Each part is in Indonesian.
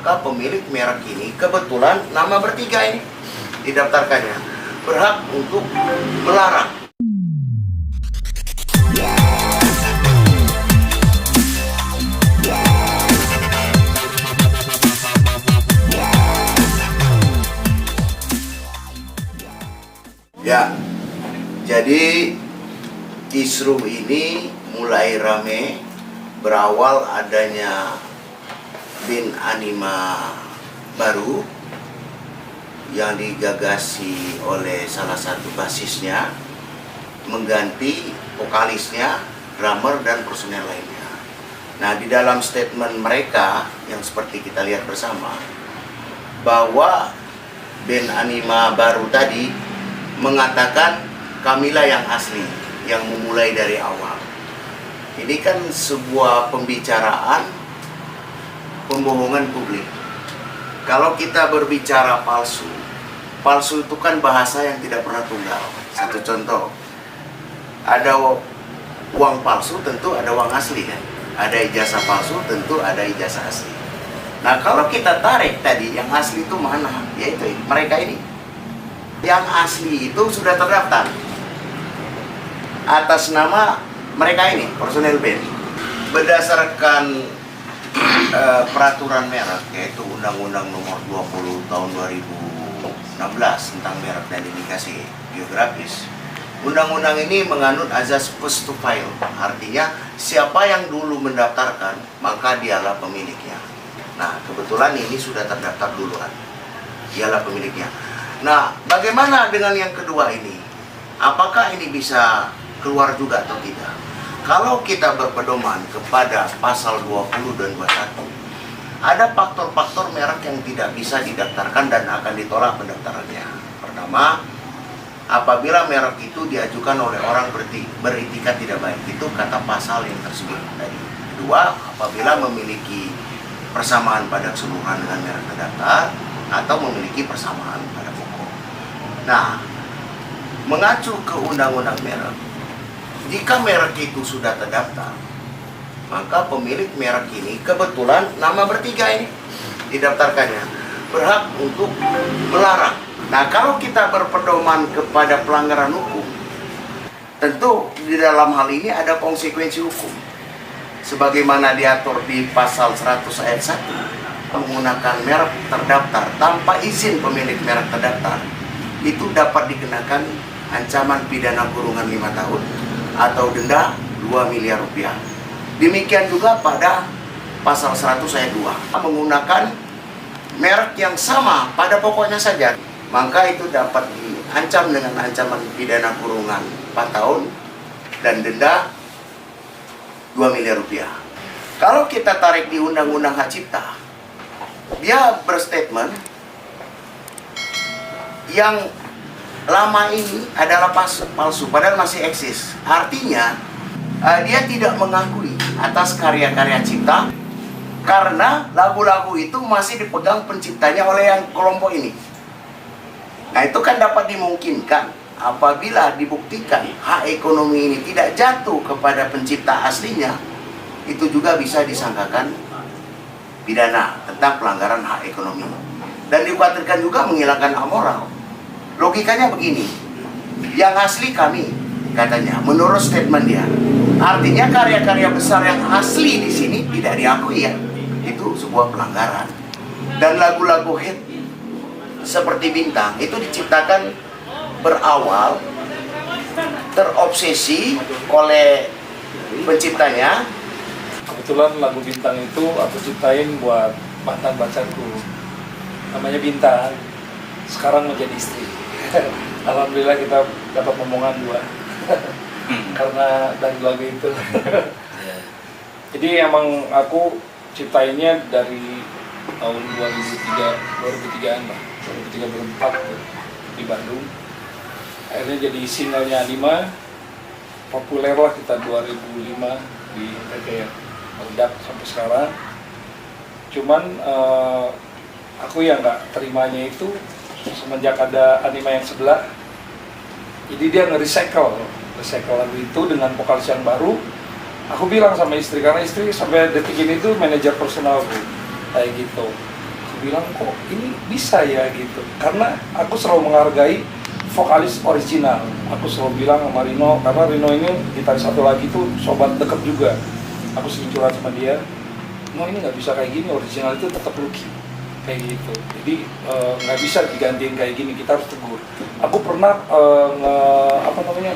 maka pemilik merek ini, kebetulan nama bertiga ini didaftarkannya, berhak untuk melarang. Ya, jadi kisruh ini mulai rame berawal adanya bin Anima baru yang digagasi oleh salah satu basisnya, mengganti vokalisnya, drummer, dan personel lainnya. Nah, di dalam statement mereka yang seperti kita lihat bersama, bahwa band Anima baru tadi mengatakan kamilah yang asli, yang memulai dari awal. Ini kan sebuah pembicaraan pembohongan publik. Kalau kita berbicara palsu, palsu itu kan bahasa yang tidak pernah tunggal. Satu contoh, ada uang palsu, tentu ada uang asli kan. Ada ijazah palsu, tentu ada ijazah asli. Nah, kalau kita tarik tadi, yang asli itu mana? Yaitu mereka ini. Yang asli itu sudah terdaftar atas nama mereka ini, personel band. Berdasarkan peraturan merek, yaitu Undang-Undang Nomor 20 Tahun 2016 tentang merek dan indikasi geografis. Undang-undang ini menganut azas first to file, artinya siapa yang dulu mendaftarkan, maka dialah pemiliknya. Nah, kebetulan ini sudah terdaftar duluan, dialah pemiliknya. Nah, bagaimana dengan yang kedua ini? Apakah ini bisa keluar juga atau tidak? Kalau kita berpedoman kepada pasal 20 dan 21, ada faktor-faktor merek yang tidak bisa didaftarkan dan akan ditolak pendaftarannya. Pertama, apabila merek itu diajukan oleh orang beretikat tidak baik, itu kata pasal yang tersebut tadi. Kedua, apabila memiliki persamaan pada keseluruhan dengan merek terdaftar atau memiliki persamaan pada pokok. Nah, mengacu ke undang-undang merek, jika merek itu sudah terdaftar, maka pemilik merek ini, kebetulan nama bertiga ini didaftarkannya, berhak untuk melarang. Nah, kalau kita berpedoman kepada pelanggaran hukum, tentu di dalam hal ini ada konsekuensi hukum. Sebagaimana diatur di pasal 100 ayat 1, menggunakan merek terdaftar tanpa izin pemilik merek terdaftar, itu dapat dikenakan ancaman pidana kurungan 5 tahun atau denda 2 miliar rupiah. Demikian juga pada pasal 100 ayat 2, menggunakan merek yang sama pada pokoknya saja, maka itu dapat diancam dengan ancaman pidana kurungan 4 tahun dan denda 2 miliar rupiah. Kalau kita tarik di Undang-Undang Hak Cipta, dia berstatement yang lama ini adalah palsu, padahal masih eksis. Artinya, dia tidak mengakui atas karya-karya cipta, karena lagu-lagu itu masih dipegang penciptanya oleh yang kelompok ini. Nah, itu kan dapat dimungkinkan apabila dibuktikan hak ekonomi ini tidak jatuh kepada pencipta aslinya, itu juga bisa disangkakan pidana tentang pelanggaran hak ekonomi. Dan dikhawatirkan juga menghilangkan hak moral. Logikanya begini, yang asli kami, katanya, menurut statement dia. Artinya karya-karya besar yang asli di sini tidak diakui ya. Itu sebuah pelanggaran. Dan lagu-lagu hit seperti Bintang itu diciptakan berawal terobsesi oleh penciptanya. Kebetulan lagu Bintang itu aku ciptain buat mantan pacarku, namanya Bintang, sekarang menjadi istri. Alhamdulillah kita dapat omongan 2 karena dari lagu itu. Jadi emang aku ciptainnya dari tahun 2003-an lah, 2003-2004 di Bandung. Akhirnya jadi singlenya Anima, populer lah kita 2005 di RT, meledak sampai sekarang. Cuman aku yang nggak terimanya itu semenjak ada Anima yang sebelah, jadi dia nge-recycle lagu itu dengan vokalis yang baru. Aku bilang sama istri, karena istri sampai detik ini tuh manajer personalku, kayak gitu. aku bilang kok ini bisa ya gitu, karena aku selalu menghargai vokalis original. Aku selalu bilang sama Rino, karena Rino ini gitaris satu lagi tuh sobat deket juga. Aku sering curhat sama dia, no ini nggak bisa kayak gini, original itu tetap Lucky kayak gitu. Jadi nggak bisa digantiin kayak gini, kita harus tegur. Aku pernah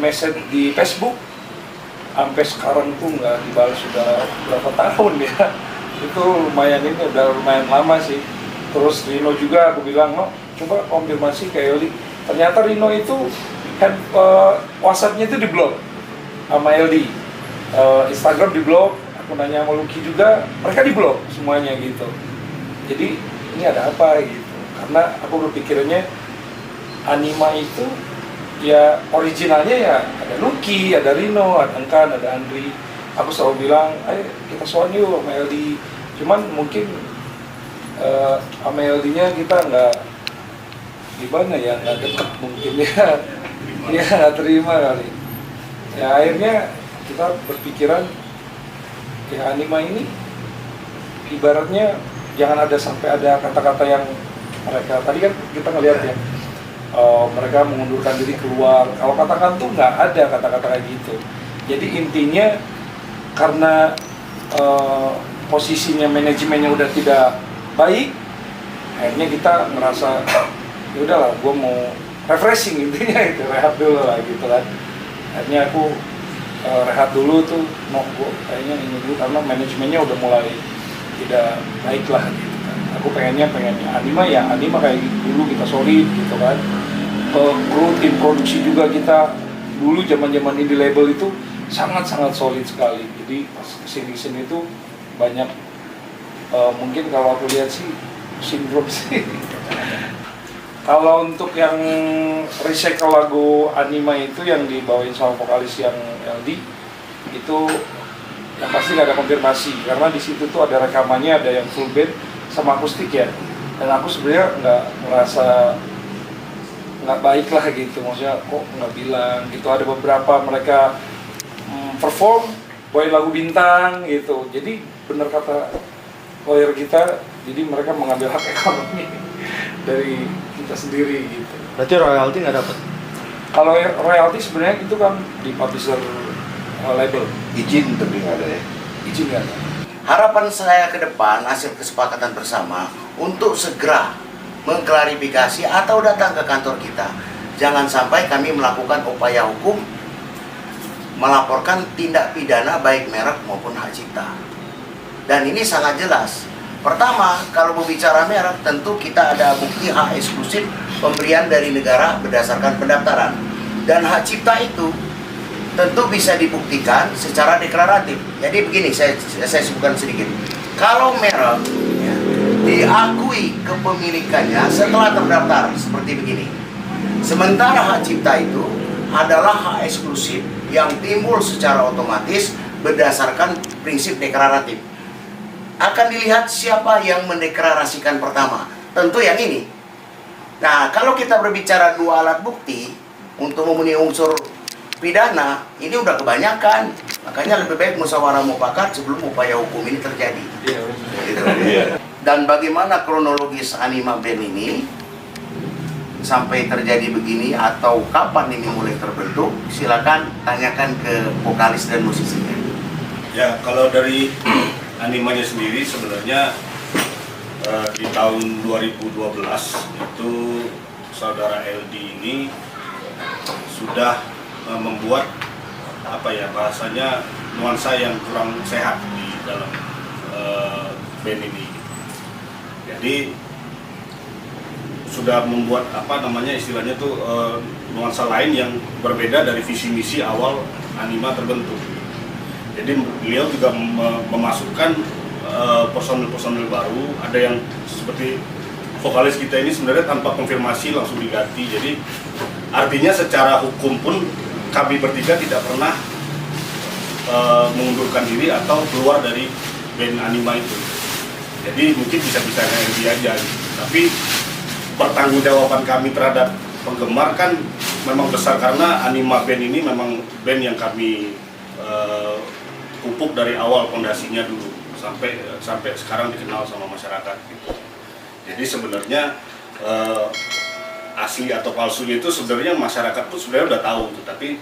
message di Facebook, sampai sekarang tuh nggak dibalas sudah berapa tahun ya. Itu lumayan, ini udah lumayan lama sih. Terus Rino juga aku bilang, no coba konfirmasi ke Eldi. Ternyata Rino itu WhatsApp-nya itu diblok sama Eldi, Instagram diblok, aku nanya sama Lucky juga, mereka diblok semuanya gitu. Jadi ini ada apa gitu? Karena aku berpikirnya Anima itu ya originalnya ya ada Lucky, ada Rino, ada Engkan, ada Andri. Aku selalu bilang, ayo kita soan yuk sama Eldi. Cuman mungkin sama Eldi-nya kita nggak gimana ya, nggak deket mungkin ya. Dia nggak terima kali. Ya akhirnya kita berpikiran ya Anima ini ibaratnya jangan ada sampai ada kata-kata yang mereka tadi kan kita ngelihat ya, mereka mengundurkan diri keluar. Kalau katakan tuh nggak ada kata-kata kayak gitu. Jadi intinya karena posisinya manajemennya udah tidak baik, akhirnya kita merasa ya udahlah, gue mau refreshing, intinya itu rehat dulu lah gitu kan. Akhirnya aku rehat dulu tuh, gue kayaknya ini dulu karena manajemennya udah mulai tidak baik lah gitu kan. Aku pengennya Anima ya Anima kayak dulu, kita solid gitu kan. Kru tim produksi juga kita dulu zaman indie label itu sangat solid sekali. Jadi pas kesini itu banyak mungkin kalau aku lihat sih sindrom sih. Kalau untuk yang recycle lagu Anima itu yang dibawain sama vokalis yang LD itu yang pasti nggak ada konfirmasi, karena di situ tuh ada rekamannya, ada yang full band sama akustik ya. Dan aku sebenarnya nggak merasa nggak baik lah gitu, maksudnya kok nggak bilang gitu. Ada beberapa mereka perform bawain lagu bintang gitu. Jadi bener kata lawyer kita, jadi mereka mengambil hak ekonomi dari kita sendiri gitu. Berarti royalti nggak dapat? Kalau royalti sebenarnya itu kan di publisher label. Izin tapi nggak ada ya. Izin nggak ada. Harapan saya ke depan hasil kesepakatan bersama untuk segera mengklarifikasi atau datang ke kantor kita. Jangan sampai kami melakukan upaya hukum melaporkan tindak pidana baik merek maupun hak cipta. Dan ini sangat jelas. Pertama, kalau berbicara merek, tentu kita ada bukti hak eksklusif pemberian dari negara berdasarkan pendaftaran. Dan hak cipta itu tentu bisa dibuktikan secara deklaratif. Jadi begini, saya sebutkan sedikit. Kalau merek ya, diakui kepemilikannya setelah terdaftar seperti begini. Sementara hak cipta itu adalah hak eksklusif yang timbul secara otomatis berdasarkan prinsip deklaratif. Akan dilihat siapa yang mendeklarasikan pertama. Tentu yang ini. Nah, kalau kita berbicara dua alat bukti untuk memenuhi unsur pidana, ini udah kebanyakan. Makanya lebih baik musyawarah mufakat sebelum upaya hukum ini terjadi. Gitu. Dan bagaimana kronologis Anima Band ini sampai terjadi begini atau kapan ini mulai terbentuk, silakan tanyakan ke vokalis dan musisinya. Ya, kalau dari Animanya sendiri sebenarnya di tahun 2012 itu saudara LD ini sudah membuat apa ya bahasanya nuansa yang kurang sehat di dalam band ini. Jadi sudah membuat apa namanya istilahnya tuh nuansa lain yang berbeda dari visi misi awal Anima terbentuk. Jadi beliau juga memasukkan personil baru, ada yang seperti vokalis kita ini sebenarnya tanpa konfirmasi langsung diganti. Jadi artinya secara hukum pun kami bertiga tidak pernah mengundurkan diri atau keluar dari band Anima itu. Jadi mungkin bisa-bisa dia aja gitu. Tapi pertanggungjawaban kami terhadap penggemar kan memang besar, karena Anima Band ini memang band yang kami pupuk dari awal fondasinya dulu sampai sekarang dikenal sama masyarakat gitu. Jadi sebenarnya asli atau palsunya itu sebenarnya masyarakat pun sebenarnya udah tahu, tapi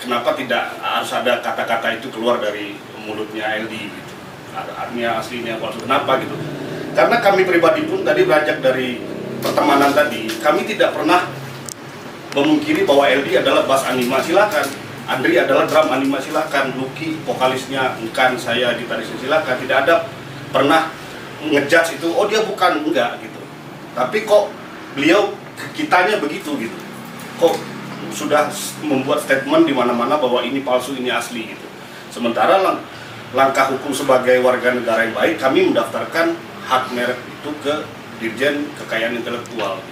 kenapa tidak harus ada kata-kata itu keluar dari mulutnya LD gitu. Artinya aslinya palsu, kenapa gitu? Karena kami pribadi pun tadi beranjak dari pertemanan tadi, kami tidak pernah memungkiri bahwa LD adalah bass anima, silakan. Andri adalah drum anima, silakan. Lucky vokalisnya, Engkan, saya gitarisnya, silakan. Tidak ada pernah ngejudge itu, oh dia bukan, enggak gitu. Tapi kok beliau kitanya begitu gitu. Kok sudah membuat statement di mana-mana bahwa ini palsu, ini asli gitu. Sementara langkah hukum sebagai warga negara yang baik, kami mendaftarkan hak merek itu ke Dirjen Kekayaan Intelektual.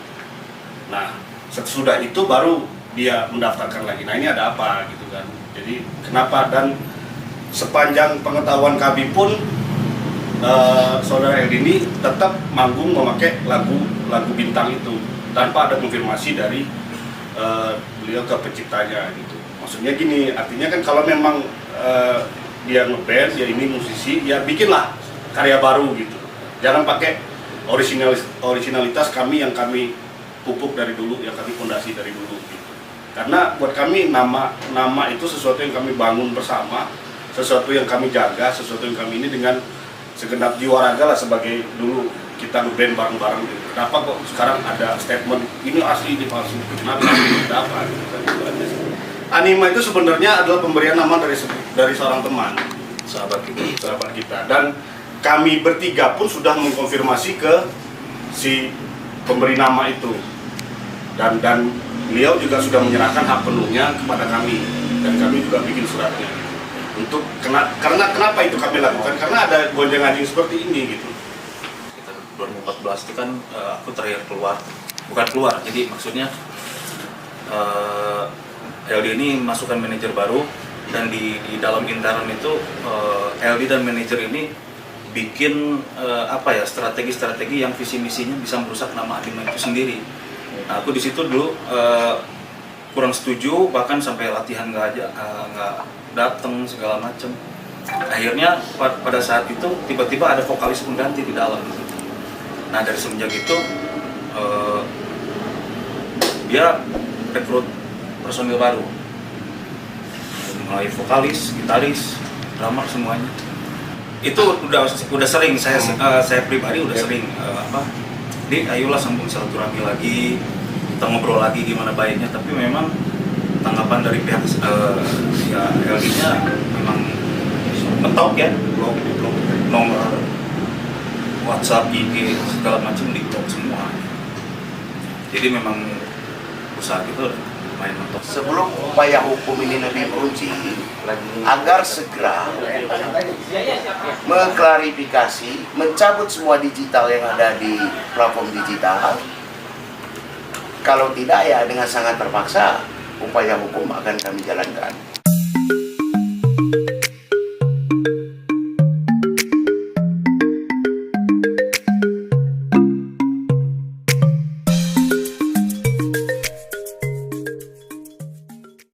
Nah, sesudah itu baru dia mendaftarkan lagi. Nah, ini ada apa gitu kan? Jadi kenapa? Dan sepanjang pengetahuan kami pun saudara LD ini tetap manggung memakai lagu Bintang itu tanpa ada konfirmasi dari beliau ke penciptanya gitu. Maksudnya gini, artinya kan kalau memang dia ngeband, dia ini musisi, ya bikinlah karya baru gitu. Jangan pakai originalitas kami yang kami pupuk dari dulu, yang kami fondasi dari dulu gitu. Karena buat kami nama itu sesuatu yang kami bangun bersama, sesuatu yang kami jaga, sesuatu yang kami ini dengan segenap jiwa raga lah, sebagai dulu kita ngeband bareng-bareng gitu. Kenapa kok sekarang ada statement ini asli, ini palsu? Kenapa? Ada apa? Gitu kan, gitu aja sih. Anima itu sebenarnya adalah pemberian nama dari seorang teman, sahabat kita. Dan kami bertiga pun sudah mengkonfirmasi ke si pemberi nama itu, dan beliau juga sudah menyerahkan hak penuhnya kepada kami, dan kami juga bikin suratnya untuk karena kenapa itu kami lakukan, karena ada gonjang-ganjing seperti ini gitu. 2014 itu kan aku terakhir bukan keluar, jadi maksudnya LD ini masukkan manajer baru, dan di dalam intern itu LD dan manajer ini bikin strategi-strategi yang visi misinya bisa merusak nama Anima itu sendiri. Nah, aku di situ dulu kurang setuju, bahkan sampai latihan nggak datang segala macam. Akhirnya pada saat itu tiba-tiba ada vokalis pengganti di dalam. Nah, dari semenjak itu dia rekrut personil baru, mulai vokalis, gitaris, drummer, semuanya. Itu udah sering saya pribadi udah sering ayolah sambung silaturahmi lagi, kita ngobrol lagi gimana baiknya. Tapi memang tanggapan dari pihak LD-nya memang mentok ya, blok nomor WhatsApp, IG, segala macam di blok semua. Jadi memang usaha itu lumayan mentok. Sebelum upaya hukum ini lebih meruncing, agar segera mengklarifikasi, mencabut semua digital yang ada di platform digital. Kalau tidak, ya dengan sangat terpaksa upaya hukum akan kami jalankan.